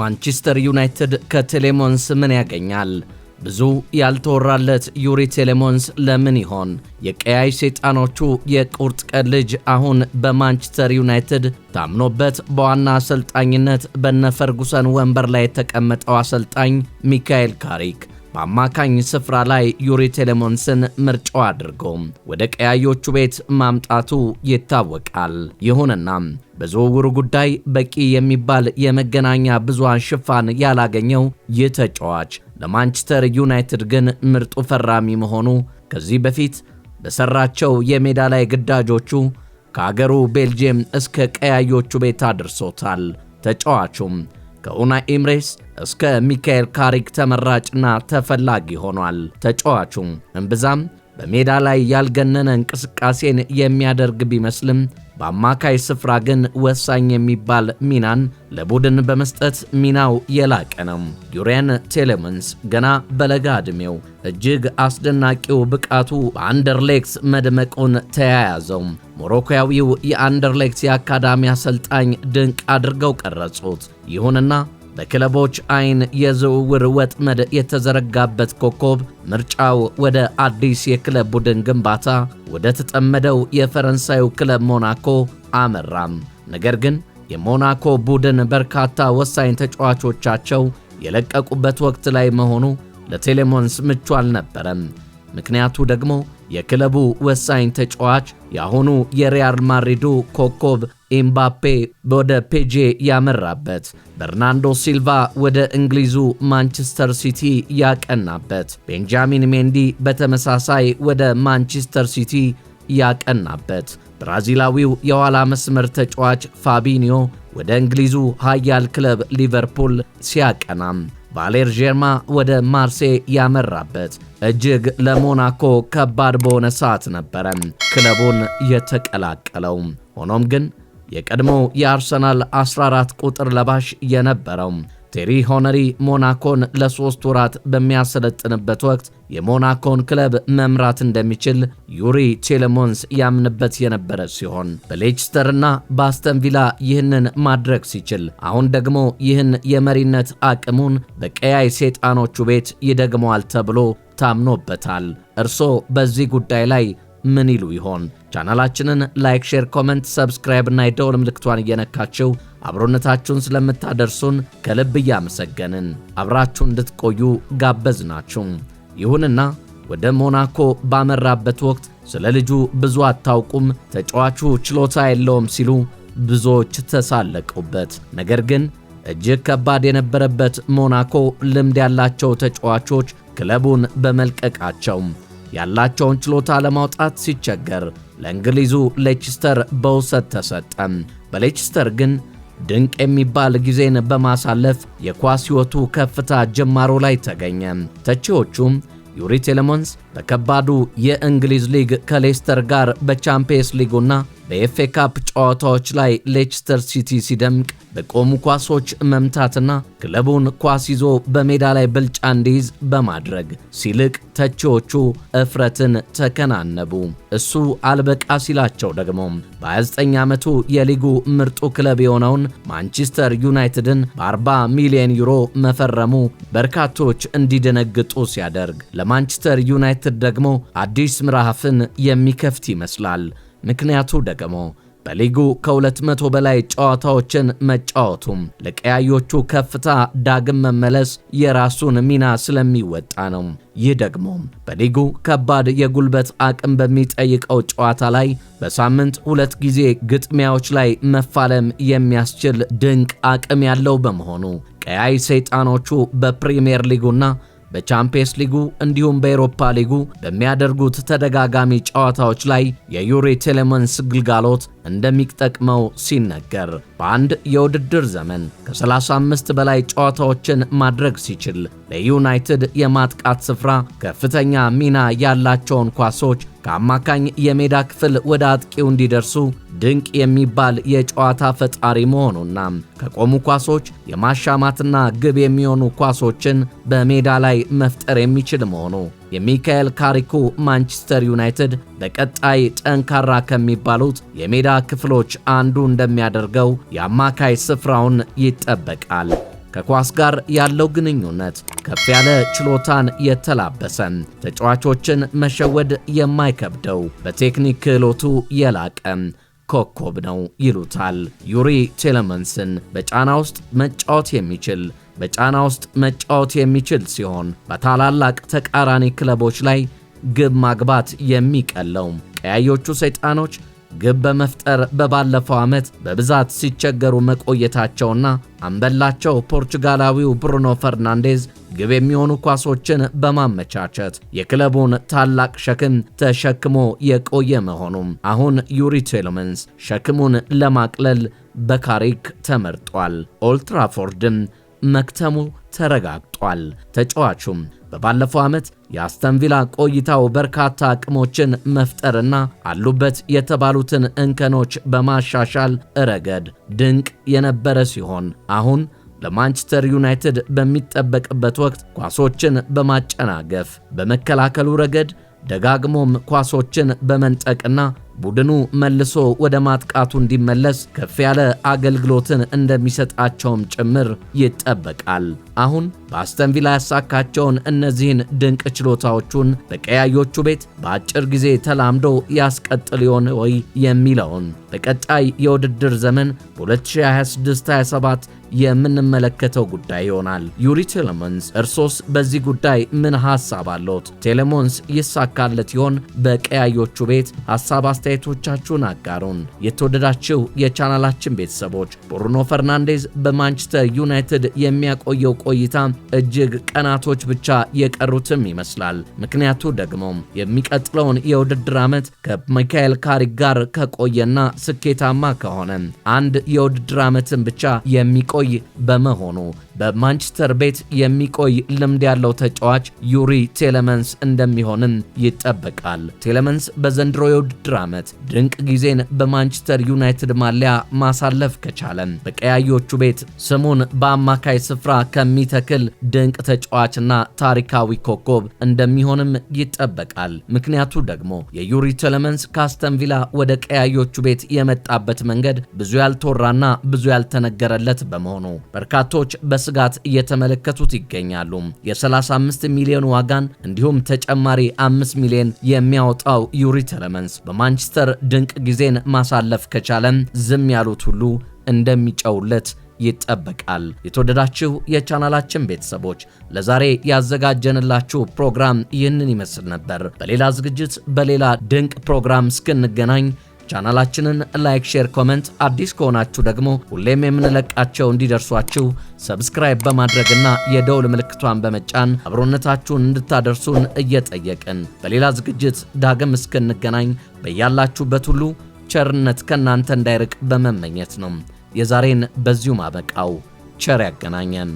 ማንቸስተር ዩናይትድ ከቴሌሞንስ ምን ያገኛል? ብዙ ያልተወራለት ዩሪ ቴሌሞንስ ለምን ይሆን የቀያይ ሰይጣኖቹ የቁርጥ ቀን ልጅ አሁን በማንቸስተር ዩናይትድ ታምኖበት በዋና አሰልጣኝነት በነፈርጉሰን ወንበር ላይ የተቀመጠው አሰልጣኝ ሚካኤል ካሪክ በአማካኝ ስፍራ ላይ ዩሪ ቴሌሞንስን ምርጫው አድርጎ ወደ ቀያዮቹ ቤት ማምጣቱ ይታወቃል። ይሁንና በዝውውሩ ጉዳይ በቂ የሚባል የመገናኛ ብዙሃን ሽፋን ያላገኘው ይህ ተጫዋች ለማንቸስተር ዩናይትድ ግን ምርጡ ፈራሚ መሆኑ ከዚህ በፊት በሰራቸው የሜዳ ላይ ግዳጆቹ ከአገሩ ቤልጂየም እስከ ቀያዮቹ ቤት አድርሶታል። ተጫዋቹም ከኡናይ ኤምሬስ እስከ ሚካኤል ካሪክ ተመራጭና ተፈላጊ ሆኗል። ተጫዋቹም እምብዛም በሜዳ ላይ ያልገነነ እንቅስቃሴን የሚያደርግ ቢመስልም በአማካይ ስፍራ ግን ወሳኝ የሚባል ሚናን ለቡድን በመስጠት ሚናው የላቀ ነው። ዩሪ ቴሌሞንስ ገና በለጋ ዕድሜው እጅግ አስደናቂው ብቃቱ በአንደርሌክስ መድመቁን ተያያዘው። ሞሮኮያዊው የአንደርሌክስ የአካዳሚ አሰልጣኝ ድንቅ አድርገው ቀረጹት። ይሁንና በክለቦች አይን የዝውውር ወጥመድ የተዘረጋበት ኮከብ ምርጫው ወደ አዲስ የክለብ ቡድን ግንባታ ወደ ተጠመደው የፈረንሳዩ ክለብ ሞናኮ አመራም። ነገር ግን የሞናኮ ቡድን በርካታ ወሳኝ ተጫዋቾቻቸው የለቀቁበት ወቅት ላይ መሆኑ ለቴሌሞንስ ምቹ አልነበረም። ምክንያቱ ደግሞ የክለቡ ወሳኝ ተጫዋች የአሁኑ የሪያል ማድሪዱ ኮከብ ኤምባፔ ወደ ፔጄ ያመራበት፣ በርናንዶ ሲልቫ ወደ እንግሊዙ ማንቸስተር ሲቲ ያቀናበት፣ ቤንጃሚን ሜንዲ በተመሳሳይ ወደ ማንቸስተር ሲቲ ያቀናበት፣ ብራዚላዊው የኋላ መስመር ተጫዋች ፋቢኒዮ ወደ እንግሊዙ ኃያል ክለብ ሊቨርፑል ሲያቀናም፣ ቫሌር ጀርማ ወደ ማርሴይ ያመራበት እጅግ ለሞናኮ ከባድ በሆነ ሰዓት ነበረ ክለቡን የተቀላቀለው። ሆኖም ግን የቀድሞ የአርሰናል 14 ቁጥር ለባሽ የነበረው ቴሪ ሆነሪ ሞናኮን ለ3 ወራት በሚያሰለጥንበት ወቅት የሞናኮን ክለብ መምራት እንደሚችል ዩሪ ቴሌሞንስ ያምንበት የነበረ ሲሆን በሌስተርና በአስተን ቪላ ይህንን ማድረግ ሲችል አሁን ደግሞ ይህን የመሪነት አቅሙን በቀያይ ሰይጣኖቹ ቤት ይደግመዋል ተብሎ ታምኖበታል። እርሶ በዚህ ጉዳይ ላይ ምን ይሉ ይሆን? ቻናላችንን ላይክ፣ ሼር፣ ኮሜንት፣ ሰብስክራይብ እና የደወል ምልክቷን እየነካችሁ አብሮነታችሁን ስለምታደርሱን ከልብ እያመሰገንን አብራችሁ እንድትቆዩ ጋበዝናችሁ። ይሁንና ወደ ሞናኮ ባመራበት ወቅት ስለ ልጁ ብዙ አታውቁም፣ ተጫዋቹ ችሎታ የለውም ሲሉ ብዙዎች ተሳለቁበት። ነገር ግን እጅግ ከባድ የነበረበት ሞናኮ ልምድ ያላቸው ተጫዋቾች ክለቡን በመልቀቃቸው ያላቸውን ችሎታ ለማውጣት ሲቸገር ለእንግሊዙ ሌስተር በውሰት ተሰጠ። በሌስተር ግን ድንቅ የሚባል ጊዜን በማሳለፍ የኳስ ሕይወቱ ከፍታ ጅማሮ ላይ ተገኘ። ተቺዎቹም ዩሪ ቴሌሞንስ በከባዱ የእንግሊዝ ሊግ ከሌስተር ጋር በቻምፒየንስ ሊጉና በኤፍኤ ካፕ ጨዋታዎች ላይ ሌስተር ሲቲ ሲደምቅ በቆሙ ኳሶች መምታትና ክለቡን ኳስ ይዞ በሜዳ ላይ ብልጫ እንዲይዝ በማድረግ ሲልቅ ተቺዎቹ እፍረትን ተከናነቡ። እሱ አልበቃ ሲላቸው ደግሞ በ29 ዓመቱ የሊጉ ምርጡ ክለብ የሆነውን ማንቸስተር ዩናይትድን በ40 ሚሊዮን ዩሮ መፈረሙ በርካቶች እንዲደነግጡ ሲያደርግ ለማንቸስተር ዩናይትድ ደግሞ አዲስ ምዕራፍን የሚከፍት ይመስላል። ምክንያቱ ደግሞ በሊጉ ከ200 በላይ ጨዋታዎችን መጫወቱም ለቀያዮቹ ከፍታ ዳግም መመለስ የራሱን ሚና ስለሚወጣ ነው። ይህ ደግሞ በሊጉ ከባድ የጉልበት አቅም በሚጠይቀው ጨዋታ ላይ በሳምንት 2 ጊዜ ግጥሚያዎች ላይ መፋለም የሚያስችል ድንቅ አቅም ያለው በመሆኑ ቀያይ ሰይጣኖቹ በፕሪሚየር ሊጉና በቻምፒየንስ ሊጉ እንዲሁም በአውሮፓ ሊጉ በሚያደርጉት ተደጋጋሚ ጨዋታዎች ላይ የዩሪ ቴሌሞንስ ግልጋሎት እንደሚጠቅመው ሲነገር በአንድ የውድድር ዘመን ከ35 በላይ ጨዋታዎችን ማድረግ ሲችል ለዩናይትድ የማጥቃት ስፍራ ከፍተኛ ሚና ያላቸውን ኳሶች ከአማካኝ የሜዳ ክፍል ወደ አጥቂው እንዲደርሱ ድንቅ የሚባል የጨዋታ ፈጣሪ መሆኑና ከቆሙ ኳሶች የማሻማትና ግብ የሚሆኑ ኳሶችን በሜዳ ላይ መፍጠር የሚችል መሆኑ የሚካኤል ካሪኩ ማንቸስተር ዩናይትድ በቀጣይ ጠንካራ ከሚባሉት የሜዳ ክፍሎች አንዱ እንደሚያደርገው የአማካይ ስፍራውን ይጠበቃል። ከኳስ ጋር ያለው ግንኙነት ከፍ ያለ ችሎታን የተላበሰ ተጫዋቾችን መሸወድ የማይከብደው በቴክኒክ ክህሎቱ የላቀ ኮከብ ነው ይሉታል። ዩሪ ቴሌመንስን በጫና ውስጥ መጫወት የሚችል ሲሆን በታላላቅ ተቃራኒ ክለቦች ላይ ግብ ማግባት የሚቀለው ቀያዮቹ ሰይጣኖች ግብ በመፍጠር በባለፈው ዓመት በብዛት ሲቸገሩ መቆየታቸውና አምበላቸው ፖርቹጋላዊው ብሩኖ ፈርናንዴዝ ግብ የሚሆኑ ኳሶችን በማመቻቸት የክለቡን ታላቅ ሸክም ተሸክሞ የቆየ መሆኑም አሁን ዩሪ ቴሌመንስ ሸክሙን ለማቅለል በካሪክ ተመርጧል። ኦልድ ትራፎርድም መክተሙ ተረጋግጧል። ተጫዋቹም በባለፈው ዓመት የአስተን ቪላ ቆይታው በርካታ አቅሞችን መፍጠርና አሉበት የተባሉትን እንከኖች በማሻሻል ረገድ ድንቅ የነበረ ሲሆን አሁን ለማንቸስተር ዩናይትድ በሚጠበቅበት ወቅት ኳሶችን በማጨናገፍ በመከላከሉ ረገድ ደጋግሞም ኳሶችን በመንጠቅና ቡድኑ መልሶ ወደ ማጥቃቱ እንዲመለስ ከፍ ያለ አገልግሎትን እንደሚሰጣቸውም ጭምር ይጠበቃል። አሁን በአስተን ቪላ ያሳካቸውን እነዚህን ድንቅ ችሎታዎቹን በቀያዮቹ ቤት በአጭር ጊዜ ተላምዶ ያስቀጥል ይሆን ወይ የሚለውን በቀጣይ የውድድር ዘመን በ2026-27 የምንመለከተው ጉዳይ ይሆናል። ዩሪ ቴሌመንስ እርሶስ በዚህ ጉዳይ ምን ሐሳብ አለዎት? ቴሌመንስ ይሳካለት ይሆን? በቀያዮቹ ቤት ሐሳብ አስተያየቶቻችሁን አጋሩን። የተወደዳችሁ የቻናላችን ቤተሰቦች ብሩኖ ፈርናንዴዝ በማንቸስተር ዩናይትድ የሚያቆየው ቆይታ እጅግ ቀናቶች ብቻ የቀሩትም ይመስላል። ምክንያቱ ደግሞ የሚቀጥለውን የውድድር ዓመት ከሚካኤል ካሪክ ጋር ከቆየና ስኬታማ ከሆነ አንድ የውድድር ዓመትን ብቻ የሚቆይ በመሆኑ በማንቸስተር ቤት የሚቆይ ልምድ ያለው ተጫዋች ዩሪ ቴሌመንስ እንደሚሆንም ይጠበቃል። ቴሌመንስ በዘንድሮ የውድድር ዓመት ድንቅ ጊዜን በማንቸስተር ዩናይትድ ማሊያ ማሳለፍ ከቻለ በቀያዮቹ ቤት ስሙን በአማካይ ስፍራ ከሚተክል ድንቅ ተጫዋችና ታሪካዊ ኮከብ እንደሚሆንም ይጠበቃል። ምክንያቱ ደግሞ የዩሪ ቴሌመንስ ከአስተን ቪላ ወደ ቀያዮቹ ቤት የመጣበት መንገድ ብዙ ያልተወራና ብዙ ያልተነገረለት በመሆኑ በርካቶች በስጋት እየተመለከቱት ይገኛሉ። የ35 ሚሊዮን ዋጋን እንዲሁም ተጨማሪ 5 ሚሊዮን የሚያወጣው ዩሪ ቴሌመንስ በማንቸስተር ድንቅ ጊዜን ማሳለፍ ከቻለም ዝም ያሉት ሁሉ እንደሚጨውለት ይጠበቃል። የተወደዳችሁ የቻናላችን ቤተሰቦች ለዛሬ ያዘጋጀንላችሁ ፕሮግራም ይህንን ይመስል ነበር። በሌላ ዝግጅት በሌላ ድንቅ ፕሮግራም እስክንገናኝ ቻናላችንን ላይክ፣ ሼር፣ ኮሜንት፣ አዲስ ከሆናችሁ ደግሞ ሁሌም የምንለቃቸው እንዲደርሷችሁ ሰብስክራይብ በማድረግና የደውል ምልክቷን በመጫን አብሮነታችሁን እንድታደርሱን እየጠየቅን በሌላ ዝግጅት ዳግም እስክንገናኝ በያላችሁበት ሁሉ ቸርነት ከናንተ እንዳይርቅ በመመኘት ነው የዛሬን በዚሁ ማበቃው። ቸር ያገናኘን።